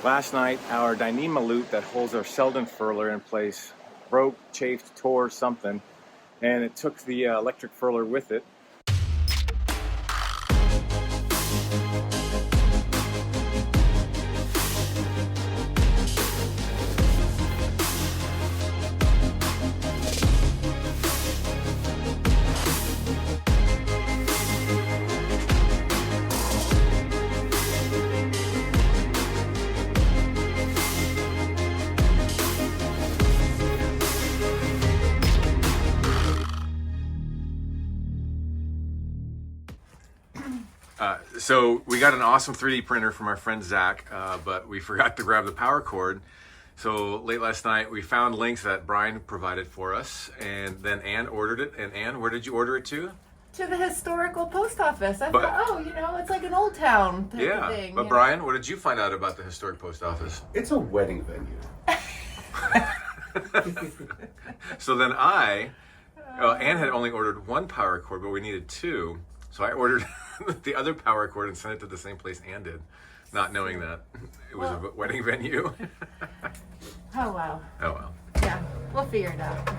Last night, our Dyneema loop that holds our Sheldon furler in place broke, chafed, tore, something, and it took the electric furler with it. So we got an awesome 3D printer from our friend Zach, but we forgot to grab the power cord. So late last night we found links that Brian provided for us, and then Ann ordered it. And Ann, where did you order it to? To the historical post office. I thought, oh, you know, it's like an old town type of thing. But Brian, what did you find out about the historic post office? It's a wedding venue. So then Ann had only ordered one power cord, but we needed two. So I ordered the other power cord and sent it to the same place Ann did, not knowing that it was a wedding venue. Oh, wow. Oh, well. Yeah, we'll figure it out.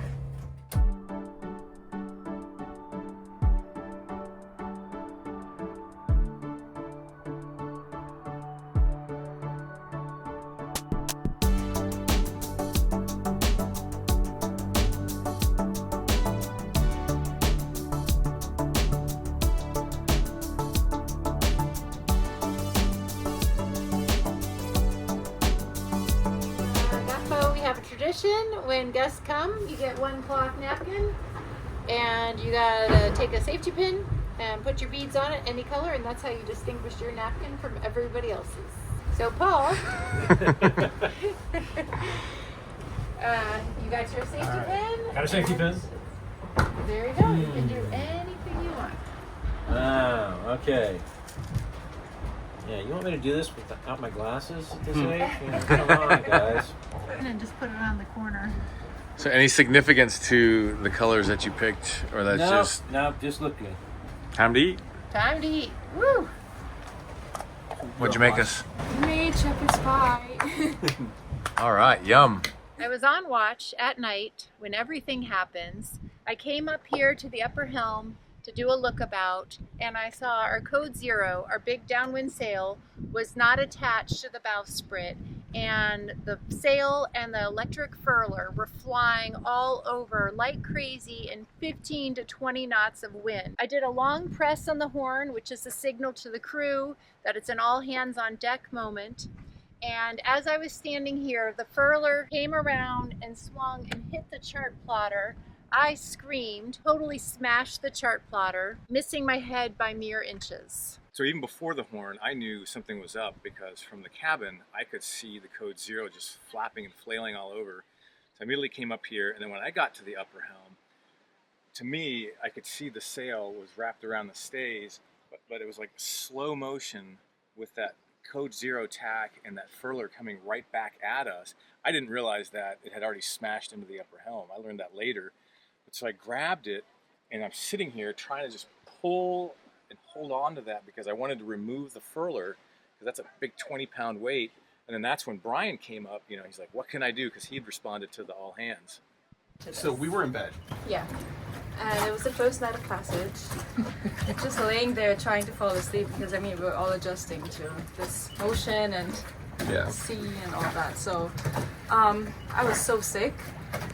When guests come, you get one cloth napkin, and you gotta take a safety pin and put your beads on it any color, and that's how you distinguish your napkin from everybody else's. So Paul, you got your safety pin? Got a safety pin? There you go. You can do anything you want. Oh, okay. Yeah, you want me to do this without my glasses at this age? Yeah, come on, guys. And then just put it on the corner. So any significance to the colors that you picked, or that's just look good. Time to eat? Time to eat. Woo! What'd you make us? Made shepherd's pie. All right, yum. I was on watch at night when everything happens. I came up here to the upper helm to do a lookabout, and I saw our code 0, our big downwind sail, was not attached to the bowsprit, and the sail and the electric furler were flying all over like crazy in 15 to 20 knots of wind. I did a long press on the horn, which is a signal to the crew that it's an all hands on deck moment. And as I was standing here, the furler came around and swung and hit the chart plotter. I screamed, totally smashed the chart plotter, missing my head by mere inches. So even before the horn, I knew something was up, because from the cabin, I could see the code 0 just flapping and flailing all over. So I immediately came up here, and then when I got to the upper helm, to me, I could see the sail was wrapped around the stays, but it was like slow motion with that code 0 tack and that furler coming right back at us. I didn't realize that it had already smashed into the upper helm. I learned that later. So I grabbed it, and I'm sitting here trying to just pull and hold on to that because I wanted to remove the furler, because that's a big 20-pound weight. And then that's when Brian came up, you know, he's like, what can I do? Because he'd responded to the all hands. So we were in bed. Yeah. And it was the first night of passage. Just laying there trying to fall asleep because, I mean, we're all adjusting to this motion and sea and all that. So I was so sick.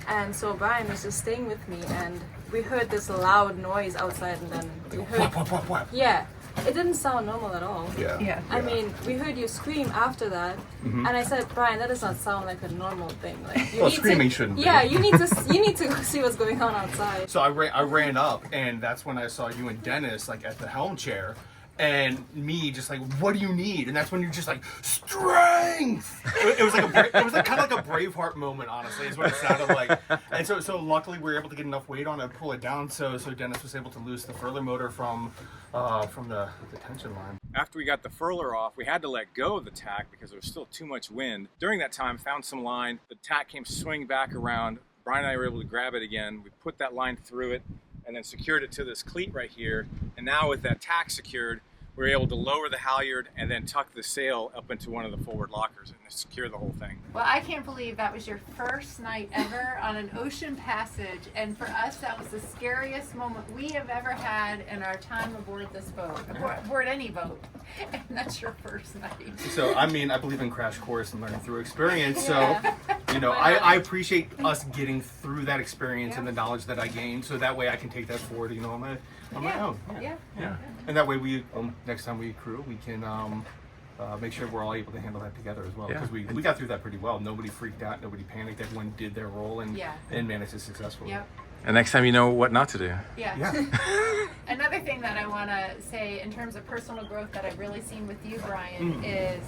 And so Brian was just staying with me, and we heard this loud noise outside, and then we heard... Whap. Yeah. It didn't sound normal at all. Yeah. I mean, we heard you scream after that, and I said, Brian, that does not sound like a normal thing. Like, you well, screaming shouldn't be. Yeah, you need to go see what's going on outside. So I ran up, and that's when I saw you and Dennis like at the helm chair, and me just like, what do you need? And that's when you're just like, strength. It was like kind of like a Braveheart moment, honestly, is what it sounded like. And so luckily we were able to get enough weight on it, pull it down, so Dennis was able to loose the furler motor from the tension line. After we got the furler off, we had to let go of the tack because there was still too much wind. During that time, found some line. The tack came swinging back around. Brian and I were able to grab it again. We put that line through it and then secured it to this cleat right here. And now with that tack secured, we were able to lower the halyard and then tuck the sail up into one of the forward lockers and secure the whole thing. Well, I can't believe that was your first night ever on an ocean passage, and for us that was the scariest moment we have ever had in our time aboard this boat, aboard any boat, and that's your first night. So I mean, I believe in crash course and learning through experience. So you know, I appreciate us getting through that experience and the knowledge that I gained, so that way I can take that forward, you know, on my own. Yeah. And that way we next time we crew, we can make sure we're all able to handle that together as well, because we got through that pretty well. Nobody freaked out, nobody panicked, everyone did their role and managed it successfully. And next time you know what not to do. Another thing that I want to say in terms of personal growth that I've really seen with you, Brian, is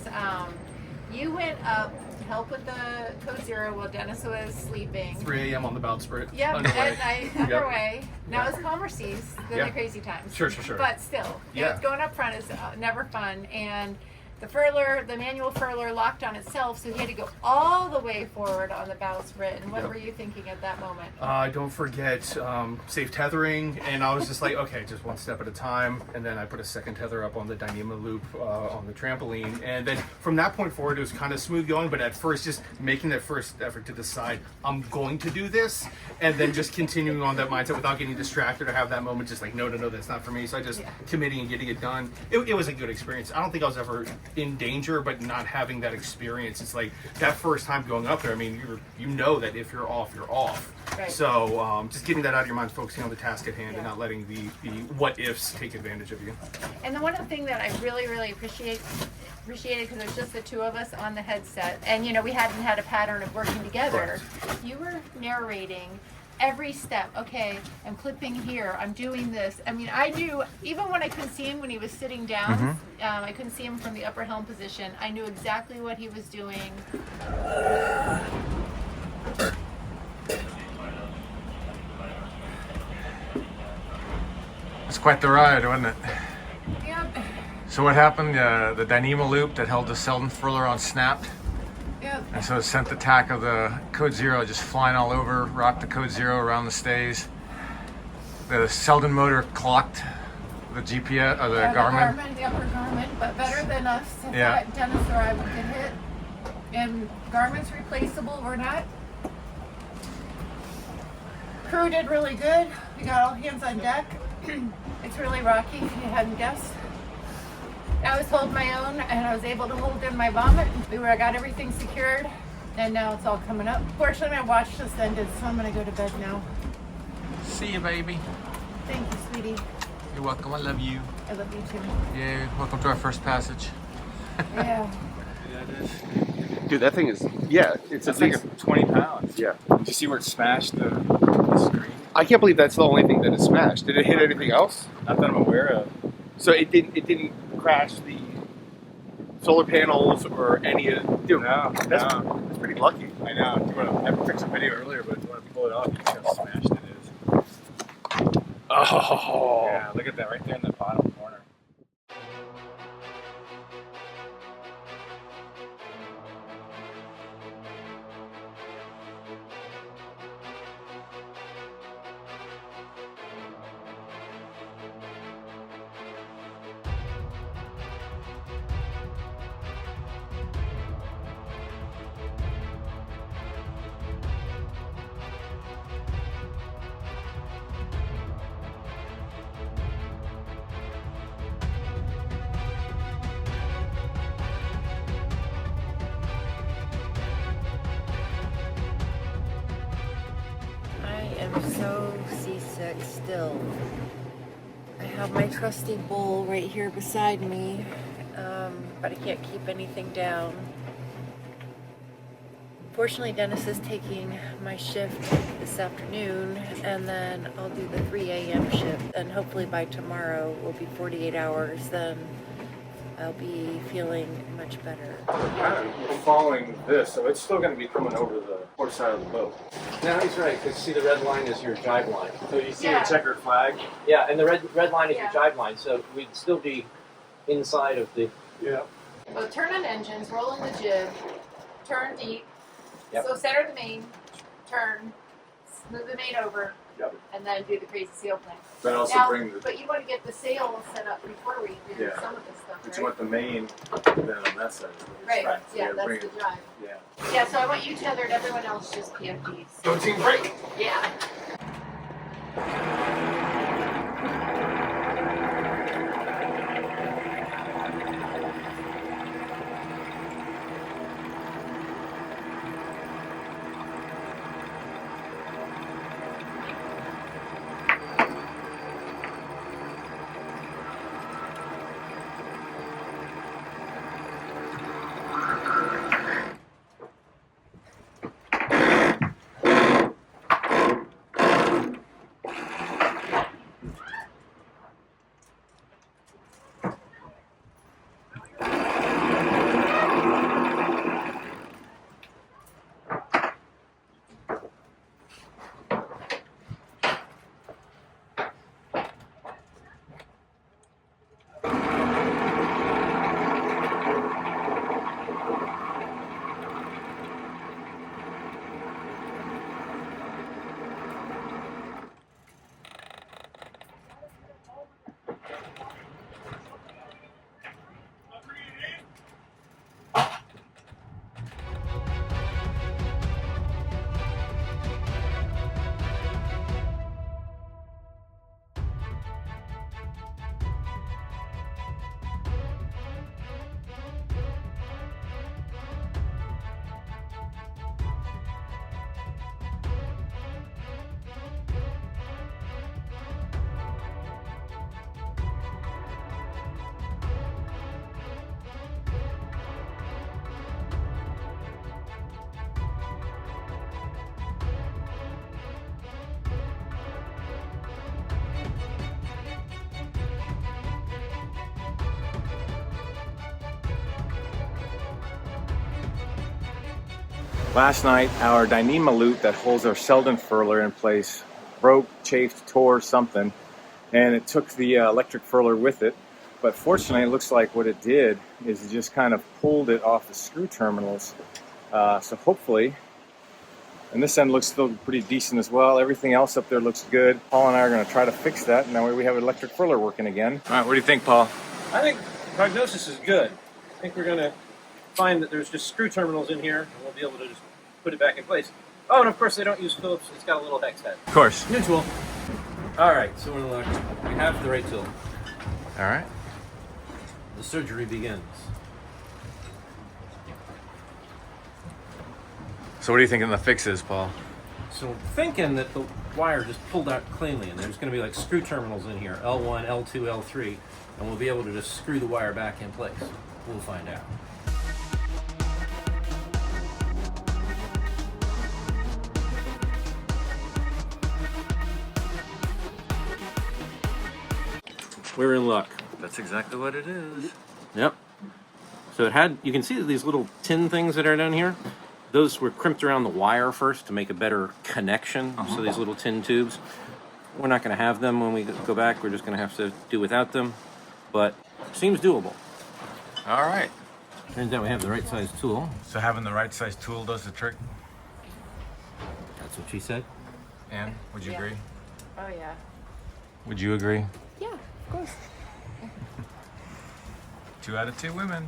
you went up to help with the Code Zero while Dennis was sleeping. 3 a.m. on the bowsprit. At night, underway. Now it's calmer seas, they're the crazy times. Sure. But still, it's going up front is never fun. And the furler, the manual furler locked on itself, so he had to go all the way forward on the bowsprit. And what were you thinking at that moment? Don't forget safe tethering, and I was just like, okay, just one step at a time. And then I put a second tether up on the Dyneema loop on the trampoline, and then from that point forward, it was kind of smooth going. But at first, just making that first effort to decide I'm going to do this, and then just continuing on that mindset without getting distracted or have that moment just like, no, that's not for me. So I just committing and getting it done. It was a good experience. I don't think I was ever in danger, but not having that experience, it's like that first time going up there, I mean, you know that if you're off, you're off. So just getting that out of your mind, focusing on the task at hand and not letting the what ifs take advantage of you. And the one thing that I really appreciated, because it was just the two of us on the headset, and you know, we hadn't had a pattern of working together. You were narrating every step. Okay, I'm clipping here, I'm doing this. I mean, I knew, even when I couldn't see him when he was sitting down, I couldn't see him from the upper helm position, I knew exactly what he was doing. It's quite the ride, wasn't it? Yep. So what happened? The Dyneema loop that held the Selden furler on snapped. Yep. And so it sent the tack of the Code Zero just flying all over, rocked the Code Zero around the stays. The Selden motor clocked the GPS, or the Garmin. The upper Garmin, but better than us. If Dennis or I would get hit. And Garmin's replaceable, we're not. Crew did really good. We got all hands on deck. It's really rocky, if you hadn't guessed. I was holding my own, and I was able to hold in my vomit. I got everything secured, and now it's all coming up. Fortunately, my watch just ended, so I'm gonna go to bed now. See you, baby. Thank you, sweetie. You're welcome. I love you. I love you too. Yeah, welcome to our first passage. Yeah. Dude, that thing is, it's at least like 20 pounds. Yeah. Did you see where it smashed the screen? I can't believe that's the only thing that is smashed. Did it hit anything else? Not that I'm aware of. So it didn't crash the solar panels or any of. Dude, that's pretty lucky. I know. I took some video earlier, but if you want to pull it off, you see how smashed it is. Oh. Yeah, look at that right there in the bottom corner. I am so seasick still. I have my trusty bowl right here beside me, but I can't keep anything down. Fortunately, Dennis is taking my shift this afternoon, and then I'll do the 3 a.m. shift, and hopefully by tomorrow will be 48 hours, then I'll be feeling much better. We're following this, so it's still going to be coming over the port side of the boat. No, he's right, because see the red line is your jibe line. So you see the checkered flag? Yeah, and the red line is your jibe line, so we'd still be inside of the... Yeah. So turn on engines, roll in the jib, turn deep. Yep. So center the main, turn, move the main over, Yep. and then do the crazy sail plan. But also Now, bring the. but you want to get the sail set up before we do Yeah. some of this stuff, But right? you want the main then on that side. Right, So yeah, you gotta that's bring the it- drive. Yeah. Yeah, so I want you tethered, everyone else just PFDs. Go team break. Yeah. Last night, our Dyneema loop that holds our Selden furler in place broke, chafed, tore, something, and it took the electric furler with it. But fortunately, it looks like what it did is it just kind of pulled it off the screw terminals. So hopefully, and this end looks still pretty decent as well. Everything else up there looks good. Paul and I are going to try to fix that, and that way we have electric furler working again. All right, what do you think, Paul? I think prognosis is good. I think we're going to find that there's just screw terminals in here, and we'll be able to just put it back in place. Oh, and of course they don't use Phillips. It's got a little hex head. Of course. New tool. All right, so we're in luck. We have the right tool. All right. The surgery begins. So what are you thinking the fix is, Paul? So I'm thinking that the wire just pulled out cleanly, and there's going to be like screw terminals in here, L1, L2, L3, and we'll be able to just screw the wire back in place. We'll find out. We're in luck. That's exactly what it is. Yep. So it had, you can see these little tin things that are down here. Those were crimped around the wire first to make a better connection. So these little tin tubes, we're not going to have them when we go back. We're just going to have to do without them. But seems doable. All right. Turns out we have the right size tool. So having the right size tool does the trick. That's what she said. Ann, would you Yeah. agree? Oh yeah. Would you agree? Yeah, of course. 2 out of 2 women.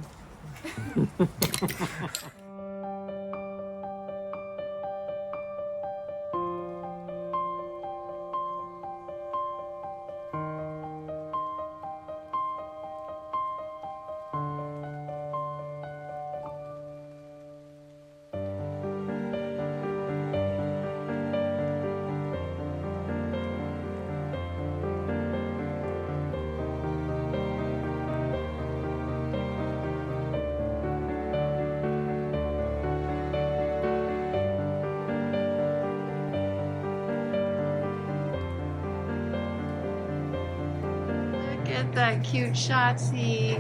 Look at that cute Shotzi.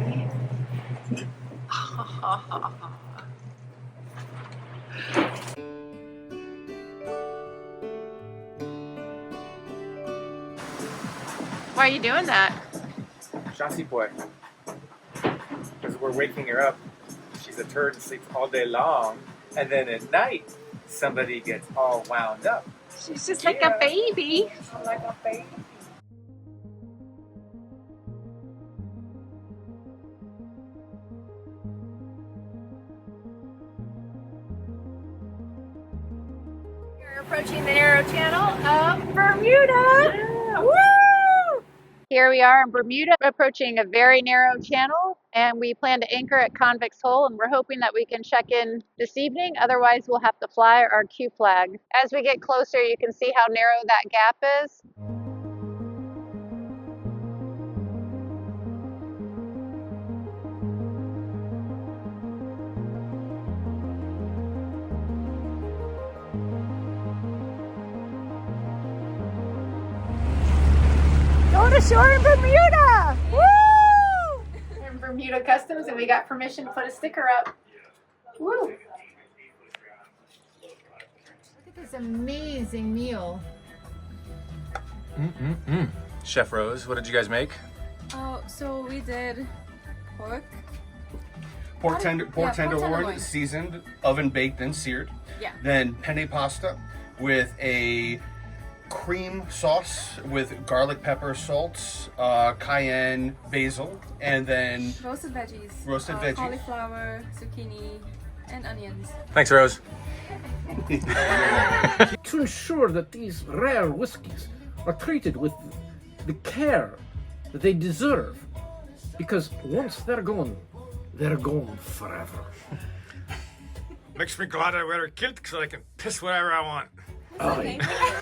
Why are you doing that? Chassis boy. Because we're waking her up. She's a turd and sleeps all day long. And then at night, somebody gets all wound up. She's just like a baby. Like a baby. We're approaching the narrow channel of Bermuda. Woo! Here we are in Bermuda, approaching a very narrow channel, and we plan to anchor at Convict's Hole, and we're hoping that we can check in this evening. Otherwise, we'll have to fly our Q flag. As we get closer, you can see how narrow that gap is. Going ashore in Bermuda! Woo! We're in Bermuda Customs and we got permission to put a sticker up. Woo! Look at this amazing meal. Chef Rose, what did you guys make? Oh, so we did pork. Pork tenderloin. tenderloin, seasoned, oven baked and seared. Yeah. Then penne pasta with a cream sauce with garlic, pepper, salt, cayenne, basil, and then Roasted veggies. Roasted veggies. Cauliflower, zucchini, and onions. Thanks, Rose. To ensure that these rare whiskies are treated with the care that they deserve, because once they're gone forever. Makes me glad I wear a kilt so I can piss wherever I want.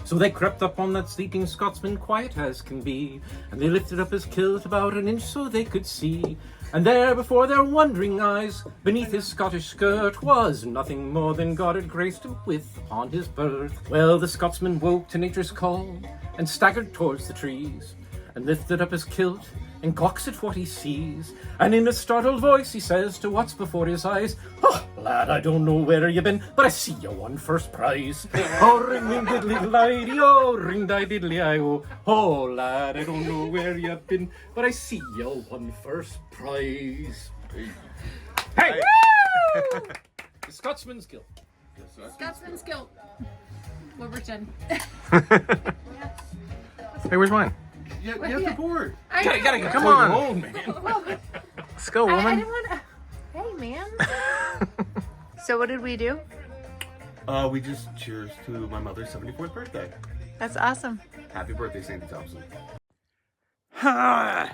So they crept up on that sleeping Scotsman, quiet as can be, and they lifted up his kilt about an inch so they could see. And there before their wondering eyes, beneath his Scottish skirt, was nothing more than God had graced him with upon his birth. Well, the Scotsman woke to nature's call, and staggered towards the trees, and lifted up his kilt, and gawks at what he sees, and in a startled voice he says to what's before his eyes, "Oh, lad, I don't know where you been, but I see you won first prize. Oh, ring ding diddly diddly, oh, ring di diddly I oh. Oh, lad, I don't know where you been, but I see you won first prize." Hey! The Scotsman's Guild. Scotsman's Guild. Wilburton. Hey, where's mine? You have to board. I Gotta know. come on. Oh, man. Let's go, I woman. didn't want to. Hey, man. So what did we do? We just cheers to my mother's 74th birthday. That's awesome. Happy birthday, Sandy Thompson. Ha!